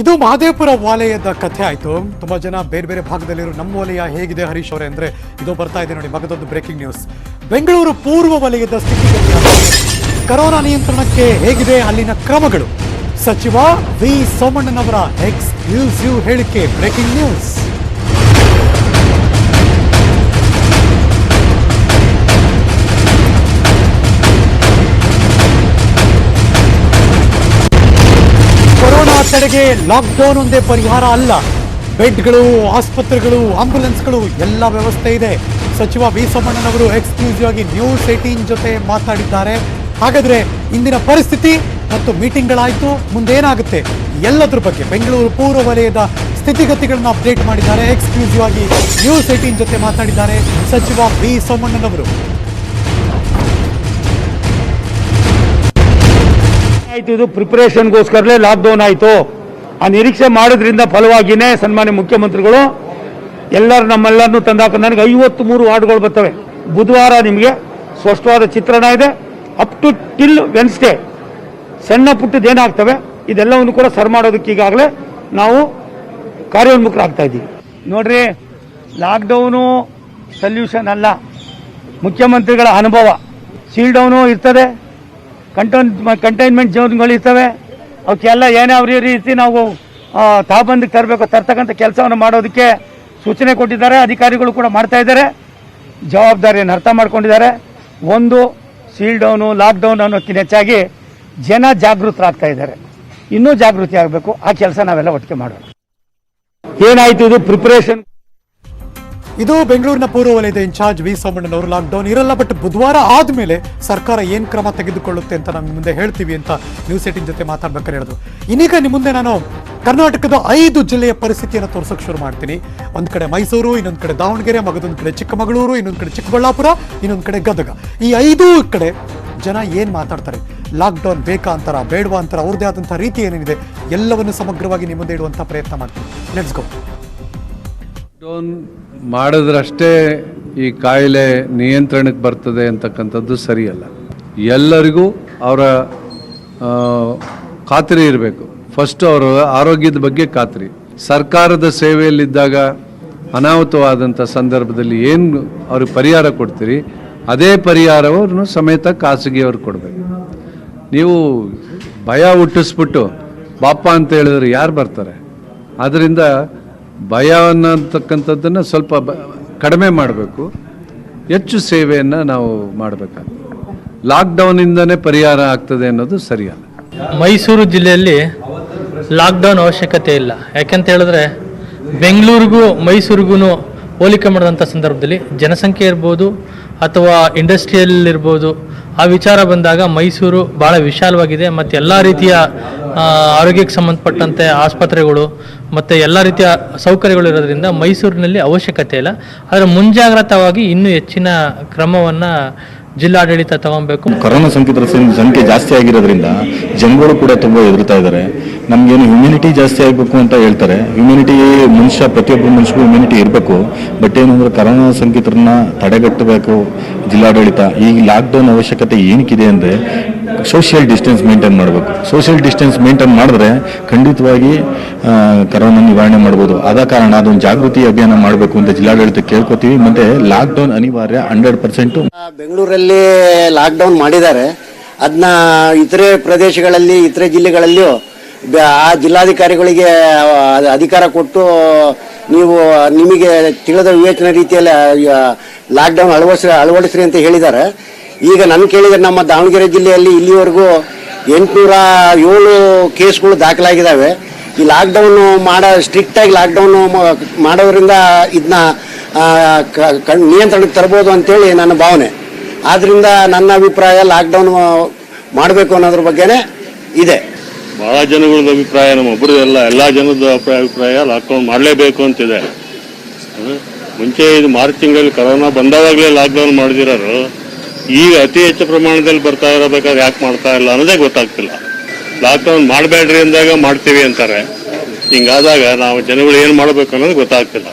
ಇದು ಮಹದೇವಪುರ ವಲಯದ ಕಥೆ ಆಯಿತು. ತುಂಬ ಜನ ಬೇರೆ ಬೇರೆ ಭಾಗದಲ್ಲಿರೋ ನಮ್ಮ ವಲಯ ಹೇಗಿದೆ ಹರೀಶ್ ಅವರೇ ಅಂದರೆ ಇದು ಬರ್ತಾ ಇದೆ ನೋಡಿ. ಮಗದೊಂದು ಬ್ರೇಕಿಂಗ್ ನ್ಯೂಸ್. ಬೆಂಗಳೂರು ಪೂರ್ವ ವಲಯದ ಸ್ಥಿತಿಗತಿ, ಕರೋನಾ ನಿಯಂತ್ರಣಕ್ಕೆ ಹೇಗಿದೆ ಅಲ್ಲಿನ ಕ್ರಮಗಳು. ಸಚಿವ ವಿ ಸೋಮಣ್ಣನವರ ಎಕ್ಸ್ಕ್ಲೂಸಿವ್ ಹೇಳಿಕೆ. Breaking news. ಕೊರೋನಾ ತಡೆಗೆ ಲಾಕ್ಡೌನ್ ಒಂದೇ ಪರಿಹಾರ ಅಲ್ಲ. ಬೆಡ್ಗಳು, ಆಸ್ಪತ್ರೆಗಳು, ಆಂಬ್ಯುಲೆನ್ಸ್ಗಳು ಎಲ್ಲ ವ್ಯವಸ್ಥೆ ಇದೆ. ಸಚಿವ ವಿ ಸೋಮಣ್ಣನವರು ಎಕ್ಸ್ಕ್ಲೂಸಿವ್ ಆಗಿ ನ್ಯೂಸ್ 18 ಜೊತೆ ಮಾತಾಡಿದ್ದಾರೆ. ಹಾಗಾದ್ರೆ ಇಂದಿನ ಪರಿಸ್ಥಿತಿ ಮತ್ತು ಮೀಟಿಂಗ್ಗಳಾಯಿತು, ಮುಂದೇನಾಗುತ್ತೆ ಎಲ್ಲದ್ರ ಬಗ್ಗೆ ಬೆಂಗಳೂರು ಪೂರ್ವ ವಲಯದ ಸ್ಥಿತಿಗತಿಗಳನ್ನು ಅಪ್ಡೇಟ್ ಮಾಡಿದ್ದಾರೆ. ಎಕ್ಸ್ಕ್ಲೂಸಿವ್ ಆಗಿ ನ್ಯೂಸ್ 18 ಜೊತೆ ಮಾತಾಡಿದ್ದಾರೆ ಸಚಿವ ವಿ ಸೋಮಣ್ಣನವರು. ಇದು ಪ್ರಿಪರೇಷನ್ಗೋಸ್ಕರಲೇ ಲಾಕ್ಡೌನ್ ಆಯಿತು. ಆ ನಿರೀಕ್ಷೆ ಮಾಡೋದ್ರಿಂದ ಫಲವಾಗಿಯೇ ಸನ್ಮಾನ್ಯ ಮುಖ್ಯಮಂತ್ರಿಗಳು ನಮ್ಮೆಲ್ಲರನ್ನೂ ತಂದಾಕ. ನನಗೆ 53 ವಾರ್ಡ್ಗಳು ಬರ್ತವೆ. ಬುಧವಾರ ನಿಮಗೆ ಸ್ಪಷ್ಟವಾದ ಚಿತ್ರಣ ಇದೆ. ಅಪ್ ಟು ಟಿಲ್ ವೆನ್ಸ್ಡೇ ಸಣ್ಣ ಪುಟ್ಟದ್ದೇನಾಗ್ತವೆ ಇದೆಲ್ಲವನ್ನು ಕೂಡ ಸರ್ ಮಾಡೋದಕ್ಕೆ ಈಗಾಗಲೇ ನಾವು ಕಾರ್ಯೋನ್ಮುಖರಾಗ್ತಾ ಇದ್ದೀವಿ. ನೋಡ್ರಿ, ಲಾಕ್ಡೌನು ಸೊಲ್ಯೂಷನ್ ಅಲ್ಲ. ಮುಖ್ಯಮಂತ್ರಿಗಳ ಅನುಭವ, ಸೀಲ್ ಡೌನು ಇರ್ತದೆ, ಕಂಟೈನ್ಮೆಂಟ್ ಝೋನ್ಗಳು ಇರ್ತವೆ. ಅವಕ್ಕೆಲ್ಲ ಯಾವ ರೀತಿ ನಾವು ತಾಬಂದಿಗೆ ತರ್ತಕ್ಕಂಥ ಕೆಲಸವನ್ನು ಮಾಡೋದಕ್ಕೆ ಸೂಚನೆ ಕೊಟ್ಟಿದ್ದಾರೆ. ಅಧಿಕಾರಿಗಳು ಕೂಡ ಮಾಡ್ತಾ ಇದ್ದಾರೆ. ಜವಾಬ್ದಾರಿಯನ್ನು ಅರ್ಥ ಮಾಡ್ಕೊಂಡಿದ್ದಾರೆ. ಒಂದು ಸೀಲ್ ಡೌನು, ಲಾಕ್ಡೌನ್ ಅನ್ನೋದಕ್ಕಿಂತ ಹೆಚ್ಚಾಗಿ ಜನ ಜಾಗೃತರಾಗ್ತಾ ಇದ್ದಾರೆ. ಇನ್ನೂ ಜಾಗೃತಿ ಆಗಬೇಕು. ಆ ಕೆಲಸ ನಾವೆಲ್ಲ ಒಟ್ಟಿಗೆ ಮಾಡೋಣ. ಏನಾಯ್ತು ಇದು ಪ್ರಿಪರೇಷನ್. ಇದು ಬೆಂಗಳೂರಿನ ಪೂರ್ವ ವಲಯದ ಇನ್ಚಾರ್ಜ್ ವಿ ಸೋಮಣ್ಣನವರು. ಲಾಕ್ಡೌನ್ ಇರಲ್ಲ, ಬಟ್ ಬುಧವಾರ ಆದಮೇಲೆ ಸರ್ಕಾರ ಏನು ಕ್ರಮ ತೆಗೆದುಕೊಳ್ಳುತ್ತೆ ಅಂತ ನಾವು ಮುಂದೆ ಹೇಳ್ತೀವಿ ಅಂತ ನ್ಯೂಸ್ 18 ಜೊತೆ ಮಾತಾಡ್ಬೇಕಾದ್ರೆ ಹೇಳಿದ್ರು. ಇನ್ನೀಗ ನಿಮ್ಮ ಮುಂದೆ ನಾನು ಕರ್ನಾಟಕದ 5 ಜಿಲ್ಲೆಯ ಪರಿಸ್ಥಿತಿಯನ್ನು ತೋರ್ಸೋಕೆ ಶುರು ಮಾಡ್ತೀನಿ. ಒಂದು ಕಡೆ ಮೈಸೂರು, ಇನ್ನೊಂದು ಕಡೆ ದಾವಣಗೆರೆ, ಮಗದೊಂದು ಕಡೆ ಚಿಕ್ಕಮಗಳೂರು, ಇನ್ನೊಂದು ಕಡೆ ಚಿಕ್ಕಬಳ್ಳಾಪುರ, ಇನ್ನೊಂದು ಕಡೆ ಗದಗ. ಈ 5 ಕಡೆ ಜನ ಏನು ಮಾತಾಡ್ತಾರೆ, ಲಾಕ್ಡೌನ್ ಬೇಕಾ ಅಂತಾರ, ಬೇಡವಾ ಅಂತಾರ, ಅವ್ರದ್ದೇ ಆದಂಥ ರೀತಿ ಏನೇನಿದೆ ಎಲ್ಲವನ್ನು ಸಮಗ್ರವಾಗಿ ನಿಮ್ಮ ಮುಂದೆ ಇಡುವಂಥ ಪ್ರಯತ್ನ ಮಾಡ್ತೀನಿ. Let's go. ಲಾಕ್ಡೌನ್ ಮಾಡಿದ್ರಷ್ಟೇ ಈ ಕಾಯಿಲೆ ನಿಯಂತ್ರಣಕ್ಕೆ ಬರ್ತದೆ ಅಂತಕ್ಕಂಥದ್ದು ಸರಿಯಲ್ಲ. ಎಲ್ಲರಿಗೂ ಅವರ ಖಾತ್ರಿ ಇರಬೇಕು. ಫಸ್ಟು ಅವರ ಆರೋಗ್ಯದ ಬಗ್ಗೆ ಖಾತ್ರಿ. ಸರ್ಕಾರದ ಸೇವೆಯಲ್ಲಿದ್ದಾಗ ಅನಾಹುತವಾದಂಥ ಸಂದರ್ಭದಲ್ಲಿ ಏನು ಅವ್ರಿಗೆ ಪರಿಹಾರ ಕೊಡ್ತೀರಿ, ಅದೇ ಪರಿಹಾರವನ್ನು ಸಮೇತ ಖಾಸಗಿಯವ್ರು ಕೊಡಬೇಕು. ನೀವು ಭಯ ಹುಟ್ಟಿಸ್ಬಿಟ್ಟು ಬಾಪ ಅಂತ ಹೇಳಿದ್ರೆ ಯಾರು ಬರ್ತಾರೆ? ಆದ್ದರಿಂದ ಭಯ ಅನ್ನತಕ್ಕಂಥದ್ದನ್ನು ಸ್ವಲ್ಪ ಕಡಿಮೆ ಮಾಡಬೇಕು. ಹೆಚ್ಚು ಸೇವೆಯನ್ನು ನಾವು ಮಾಡಬೇಕಾಗ್ತದೆ. ಲಾಕ್ಡೌನಿಂದನೇ ಪರಿಹಾರ ಆಗ್ತದೆ ಅನ್ನೋದು ಸರಿಯಲ್ಲ. ಮೈಸೂರು ಜಿಲ್ಲೆಯಲ್ಲಿ ಲಾಕ್ಡೌನ್ ಅವಶ್ಯಕತೆ ಇಲ್ಲ. ಯಾಕೆಂತ ಹೇಳಿದ್ರೆ ಬೆಂಗಳೂರಿಗೂ ಮೈಸೂರಿಗೂ ಹೋಲಿಕೆ ಮಾಡಿದಂಥ ಸಂದರ್ಭದಲ್ಲಿ ಜನಸಂಖ್ಯೆ ಇರ್ಬೋದು ಅಥವಾ ಇಂಡಸ್ಟ್ರಿಯಲ್ ಇರ್ಬೋದು, ಆ ವಿಚಾರ ಬಂದಾಗ ಮೈಸೂರು ಭಾಳ ವಿಶಾಲವಾಗಿದೆ. ಮತ್ತು ಎಲ್ಲ ರೀತಿಯ ಆರೋಗ್ಯಕ್ಕೆ ಸಂಬಂಧಪಟ್ಟಂತೆ ಆಸ್ಪತ್ರೆಗಳು ಮತ್ತು ಎಲ್ಲ ರೀತಿಯ ಸೌಕರ್ಯಗಳು ಇರೋದ್ರಿಂದ ಮೈಸೂರಿನಲ್ಲಿ ಅವಶ್ಯಕತೆ ಇಲ್ಲ. ಆದರೆ ಮುಂಜಾಗ್ರತವಾಗಿ ಇನ್ನೂ ಹೆಚ್ಚಿನ ಕ್ರಮವನ್ನು ಜಿಲ್ಲಾಡಳಿತ ತಗೊಬೇಕು. ಕೊರೋನಾ ಸೋಂಕಿತರ ಸಂಖ್ಯೆ ಜಾಸ್ತಿ ಆಗಿರೋದ್ರಿಂದ ಜನಗಳು ಕೂಡ ತುಂಬ ಹೆದರ್ತಾ ಇದ್ದಾರೆ. ನಮಗೇನು ಇಮ್ಯುನಿಟಿ ಜಾಸ್ತಿ ಆಗಬೇಕು ಅಂತ ಹೇಳ್ತಾರೆ. ಇಮ್ಯುನಿಟಿ ಪ್ರತಿಯೊಬ್ಬರು ಮನುಷ್ಯಗೂ ಇಮ್ಯುನಿಟಿ ಇರಬೇಕು. ಬಟ್ ಏನಂದ್ರೆ ಕೊರೋನಾ ಸೋಂಕಿತರನ್ನ ತಡೆಗಟ್ಟಬೇಕು ಜಿಲ್ಲಾಡಳಿತ. ಈ ಲಾಕ್ಡೌನ್ ಅವಶ್ಯಕತೆ ಏನಕ್ಕಿದೆ ಅಂದರೆ ಸೋಷಿಯಲ್ ಡಿಸ್ಟೆನ್ಸ್ ಮೇಂಟೈನ್ ಮಾಡಬೇಕು. ಸೋಷಿಯಲ್ ಡಿಸ್ಟೆನ್ಸ್ ಮೇಂಟೈನ್ ಮಾಡಿದ್ರೆ ಖಂಡಿತವಾಗಿ ಕೊರೋನಾ ನಿವಾರಣೆ ಮಾಡ್ಬೋದು. ಆದ ಕಾರಣ ಅದೊಂದು ಜಾಗೃತಿ ಅಭಿಯಾನ ಮಾಡಬೇಕು ಅಂತ ಜಿಲ್ಲಾಡಳಿತ ಕೇಳ್ಕೊತೀವಿ. ಮತ್ತೆ ಲಾಕ್ಡೌನ್ ಅನಿವಾರ್ಯ 100%. ಬೆಂಗಳೂರಲ್ಲಿ ಲಾಕ್ಡೌನ್ ಮಾಡಿದ್ದಾರೆ. ಅದನ್ನ ಇತರೆ ಪ್ರದೇಶಗಳಲ್ಲಿ, ಇತರೆ ಜಿಲ್ಲೆಗಳಲ್ಲಿಯೂ ಆ ಜಿಲ್ಲಾಧಿಕಾರಿಗಳಿಗೆ ಅಧಿಕಾರ ಕೊಟ್ಟು ನೀವು ನಿಮಗೆ ತಿಳಿದ ವಿವೇಚನೆ ರೀತಿಯಲ್ಲಿ ಲಾಕ್ಡೌನ್ ಅಳವಡಿಸ್ರಿ ಅಂತ ಹೇಳಿದ್ದಾರೆ. ಈಗ ನಾನು ಕೇಳಿದರೆ ನಮ್ಮ ದಾವಣಗೆರೆ ಜಿಲ್ಲೆಯಲ್ಲಿ ಇಲ್ಲಿವರೆಗೂ 807 ಕೇಸ್ಗಳು ದಾಖಲಾಗಿದ್ದಾವೆ. ಈ ಲಾಕ್ಡೌನು ಸ್ಟ್ರಿಕ್ಟಾಗಿ ಲಾಕ್ಡೌನು ಮಾಡೋದ್ರಿಂದ ಇದನ್ನ ನಿಯಂತ್ರಣಕ್ಕೆ ತರ್ಬೋದು ಅಂತೇಳಿ ನನ್ನ ಭಾವನೆ. ಆದ್ದರಿಂದ ನನ್ನ ಅಭಿಪ್ರಾಯ ಲಾಕ್ಡೌನ್ ಮಾಡಬೇಕು ಅನ್ನೋದ್ರ ಬಗ್ಗೆನೇ ಇದೆ. ಬಹಳ ಜನಗಳದ್ದು ಅಭಿಪ್ರಾಯ, ನಮ್ಮೊಬ್ಬರದೆಲ್ಲ, ಎಲ್ಲ ಜನದ ಅಭಿಪ್ರಾಯ ಲಾಕ್ಡೌನ್ ಮಾಡಲೇಬೇಕು ಅಂತಿದೆ. ಮುಂಚೆ ಇದು ಮಾರ್ಚ್ ತಿಂಗಳಲ್ಲಿ ಕೊರೋನಾ ಬಂದಾಗಲೇ ಲಾಕ್ಡೌನ್ ಮಾಡಿದಿರೋರು ಈಗ ಅತಿ ಹೆಚ್ಚು ಪ್ರಮಾಣದಲ್ಲಿ ಬರ್ತಾ ಇರಬೇಕಾದ್ರೆ ಯಾಕೆ ಮಾಡ್ತಾ ಇಲ್ಲ ಅನ್ನೋದೇ ಗೊತ್ತಾಗ್ತಿಲ್ಲ. ಲಾಕ್ಡೌನ್ ಮಾಡಬೇಡ್ರಿ ಅಂದಾಗ ಮಾಡ್ತೀವಿ ಅಂತಾರೆ. ಹಿಂಗಾದಾಗ ನಾವು ಜನಗಳು ಏನು ಮಾಡಬೇಕು ಅನ್ನೋದು ಗೊತ್ತಾಗ್ತಿಲ್ಲ.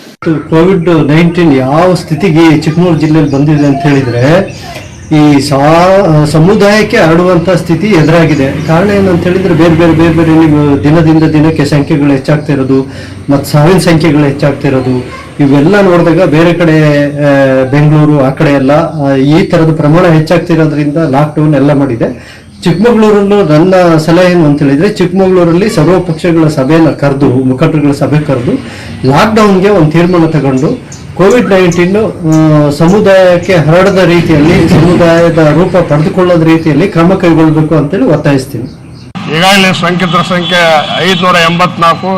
ಕೋವಿಡ್-19 ಯಾವ ಸ್ಥಿತಿಗೆ ಚಿಕ್ಕಮಗಳೂರು ಜಿಲ್ಲೆಯಲ್ಲಿ ಬಂದಿದೆ ಅಂತ ಹೇಳಿದ್ರೆ ಈ ಸಮುದಾಯಕ್ಕೆ ಹರಡುವಂಥ ಸ್ಥಿತಿ ಎದುರಾಗಿದೆ. ಕಾರಣ ಏನಂತ ಹೇಳಿದ್ರೆ ಬೇರೆ ಬೇರೆ ನೀವು ದಿನದಿಂದ ದಿನಕ್ಕೆ ಸಂಖ್ಯೆಗಳು ಹೆಚ್ಚಾಗ್ತಾ ಇರೋದು ಮತ್ತು ಸಾವಿನ ಸಂಖ್ಯೆಗಳು ಹೆಚ್ಚಾಗ್ತಾ ಇರೋದು ಇವೆಲ್ಲ ನೋಡಿದಾಗ ಬೇರೆ ಕಡೆ ಬೆಂಗಳೂರು ಆ ಕಡೆ ಎಲ್ಲ ಈ ಥರದ ಪ್ರಮಾಣ ಹೆಚ್ಚಾಗ್ತಿರೋದ್ರಿಂದ ಲಾಕ್ಡೌನ್ ಎಲ್ಲ ಮಾಡಿದೆ. ಚಿಕ್ಕಮಗಳೂರಲ್ಲೂ ನನ್ನ ಸಲಹೆ ಏನು ಅಂತ ಹೇಳಿದ್ರೆ, ಚಿಕ್ಕಮಗಳೂರಲ್ಲಿ ಸರ್ವ ಪಕ್ಷಗಳ ಸಭೆಯನ್ನು ಕರೆದು, ಮುಖಂಡರುಗಳ ಸಭೆ ಕರೆದು ಲಾಕ್ಡೌನ್ಗೆ ಒಂದು ತೀರ್ಮಾನ ತಗೊಂಡು ಕೋವಿಡ್-19 ಸಮುದಾಯಕ್ಕೆ ಹರಡದ ರೀತಿಯಲ್ಲಿ, ಸಮುದಾಯದ ರೂಪ ಪಡೆದುಕೊಳ್ಳದ ರೀತಿಯಲ್ಲಿ ಕ್ರಮ ಕೈಗೊಳ್ಳಬೇಕು ಅಂತೇಳಿ ಒತ್ತಾಯಿಸ್ತೀನಿ. ಈಗಾಗಲೇ ಸೋಂಕಿತರ ಸಂಖ್ಯೆ 584,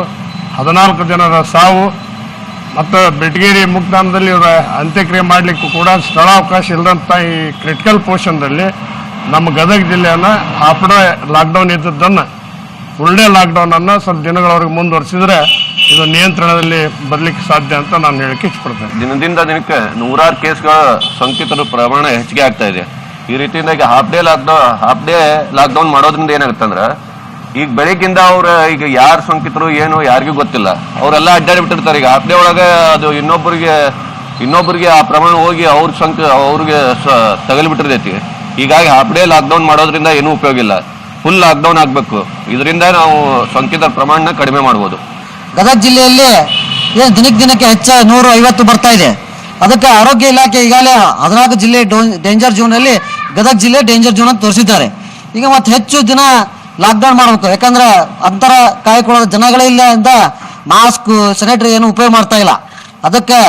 14 ಜನರ ಸಾವು ಮತ್ತು ಬೆಟಗೇರಿ ಮುಕ್ತಾನದಲ್ಲಿ ಇವರ ಅಂತ್ಯಕ್ರಿಯೆ ಮಾಡಲಿಕ್ಕೂ ಕೂಡ ಸ್ಥಳಾವಕಾಶ ಇಲ್ಲದಂಥ ಈ ಕ್ರಿಟಿಕಲ್ ಪೋರ್ಷನ್ದಲ್ಲಿ ನಮ್ಮ ಗದಗ ಜಿಲ್ಲೆಯನ್ನು ಹಾಫ್ ಡೇ ಲಾಕ್ಡೌನ್ ಇದ್ದದ್ದನ್ನು ಫುಲ್ ಡೇ ಲಾಕ್ಡೌನನ್ನು ಸ್ವಲ್ಪ ದಿನಗಳವರೆಗೆ ಮುಂದುವರಿಸಿದ್ರೆ ಇದು ನಿಯಂತ್ರಣದಲ್ಲಿ ಬರಲಿಕ್ಕೆ ಸಾಧ್ಯ ಅಂತ ನಾನು ಹೇಳಕ್ಕೆ ಇಷ್ಟಪಡ್ತೇನೆ. ದಿನದಿಂದ ದಿನಕ್ಕೆ ನೂರಾರು ಕೇಸ್ಗಳ ಸೋಂಕಿತರ ಪ್ರಮಾಣ ಹೆಚ್ಚಿಗೆ ಆಗ್ತಾ ಇದೆ. ಈ ರೀತಿಯಿಂದ ಈಗ ಹಾಫ್ ಡೇ ಲಾಕ್ಡೌನ್ ಮಾಡೋದ್ರಿಂದ ಏನಾಗುತ್ತೆ ಅಂದ್ರೆ, ಈಗ ಬೆಳಗ್ಗಿಂದ ಈಗ ಯಾರು ಸೋಂಕಿತರು ಏನು ಯಾರಿಗೂ ಗೊತ್ತಿಲ್ಲ, ಅವರೆಲ್ಲ ಅಡ್ಡಾಡಿ ಬಿಟ್ಟಿರ್ತಾರೆ. ಈಗ ಹಾಫ್ ಡೇ ಒಳಗೆ ಅದು ಇನ್ನೊಬ್ಬರಿಗೆ ಆ ಪ್ರಮಾಣ ಹೋಗಿ ಅವ್ರಿಗೆ ತಗಲಿಬಿಟ್ಟಿರ್ತೈತಿ. ಹೀಗಾಗಿ ಹಾಫ್ ಡೇ ಲಾಕ್ಡೌನ್ ಮಾಡೋದ್ರಿಂದ ಏನೂ ಉಪಯೋಗ ಇಲ್ಲ. ಫುಲ್ ಲಾಕ್ಡೌನ್ ಆಗಬೇಕು. ಇದರಿಂದ ನಾವು ಸೋಂಕಿತರ ಪ್ರಮಾಣ ಕಡಿಮೆ ಮಾಡ್ಬೋದು. ಗದಗ ಜಿಲ್ಲೆಯಲ್ಲಿ ಏನು ದಿನಕ್ಕೆ ಹೆಚ್ಚು 150 ಬರ್ತಾ ಇದೆ. ಅದಕ್ಕೆ ಆರೋಗ್ಯ ಇಲಾಖೆ ಈಗಾಗಲೇ 14 ಜಿಲ್ಲೆ ಡೇಂಜರ್ ಝೋನಲ್ಲಿ ಗದಗ ಜಿಲ್ಲೆ ಡೇಂಜರ್ ಝೋನ್ ಅಂತ ತೋರಿಸಿದ್ದಾರೆ. ಈಗ ಮತ್ತೆ ಹೆಚ್ಚು ದಿನ ಲಾಕ್ಡೌನ್ ಮಾಡಬೇಕು. ಯಾಕಂದ್ರೆ ಅಂತರ ಕಾಯ್ಕೊಳ್ಳೋ ಜನಗಳೇ ಇಲ್ಲ ಅಂತ ಮಾಸ್ಕ್, ಸ್ಯಾನಿಟರಿ ಏನು ಉಪಯೋಗ ಮಾಡ್ತಾ ಇಲ್ಲ. ಅದಕ್ಕೆ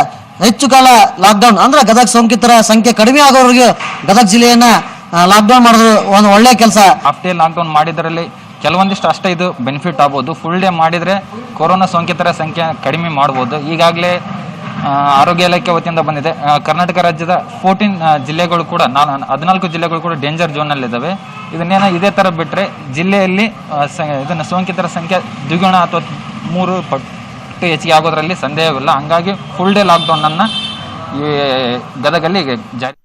ಹೆಚ್ಚು ಕಾಲ ಲಾಕ್ಡೌನ್ ಅಂದ್ರೆ ಗದಗ ಸೋಂಕಿತರ ಸಂಖ್ಯೆ ಕಡಿಮೆ ಆಗೋರಿಗೆ ಗದಗ ಜಿಲ್ಲೆಯನ್ನ ಲಾಕ್ಡೌನ್ ಮಾಡೋದು ಒಂದು ಒಳ್ಳೆಯ ಕೆಲಸ. ಹಾಫ್ ಡೇ ಲಾಕ್ಡೌನ್ ಮಾಡಿದ್ರಲ್ಲಿ ಕೆಲವೊಂದಿಷ್ಟು ಅಷ್ಟೇ ಇದು ಬೆನಿಫಿಟ್ ಆಗ್ಬೋದು. ಫುಲ್ ಡೇ ಮಾಡಿದರೆ ಕೊರೋನಾ ಸೋಂಕಿತರ ಸಂಖ್ಯೆ ಕಡಿಮೆ ಮಾಡ್ಬೋದು. ಈಗಾಗಲೇ ಆರೋಗ್ಯ ಇಲಾಖೆ ವತಿಯಿಂದ ಬಂದಿದೆ. ಕರ್ನಾಟಕ ರಾಜ್ಯದ 14 ಜಿಲ್ಲೆಗಳು ಕೂಡ 14 ಜಿಲ್ಲೆಗಳು ಕೂಡ ಡೇಂಜರ್ ಝೋನಲ್ಲಿದ್ದಾವೆ. ಇದನ್ನೇನೋ ಇದೇ ಥರ ಬಿಟ್ಟರೆ ಜಿಲ್ಲೆಯಲ್ಲಿ ಇದನ್ನು ಸೋಂಕಿತರ ಸಂಖ್ಯೆ ದ್ವಿಗುಣ ಅಥವಾ 3 ಪಟ್ಟು ಹೆಚ್ಚಿಗೆ ಆಗೋದ್ರಲ್ಲಿ ಸಂದೇಹವಿಲ್ಲ. ಹಂಗಾಗಿ ಫುಲ್ ಡೇ ಲಾಕ್ಡೌನನ್ನು ಈ ಗದಗಲ್ಲಿ ಜಾರಿ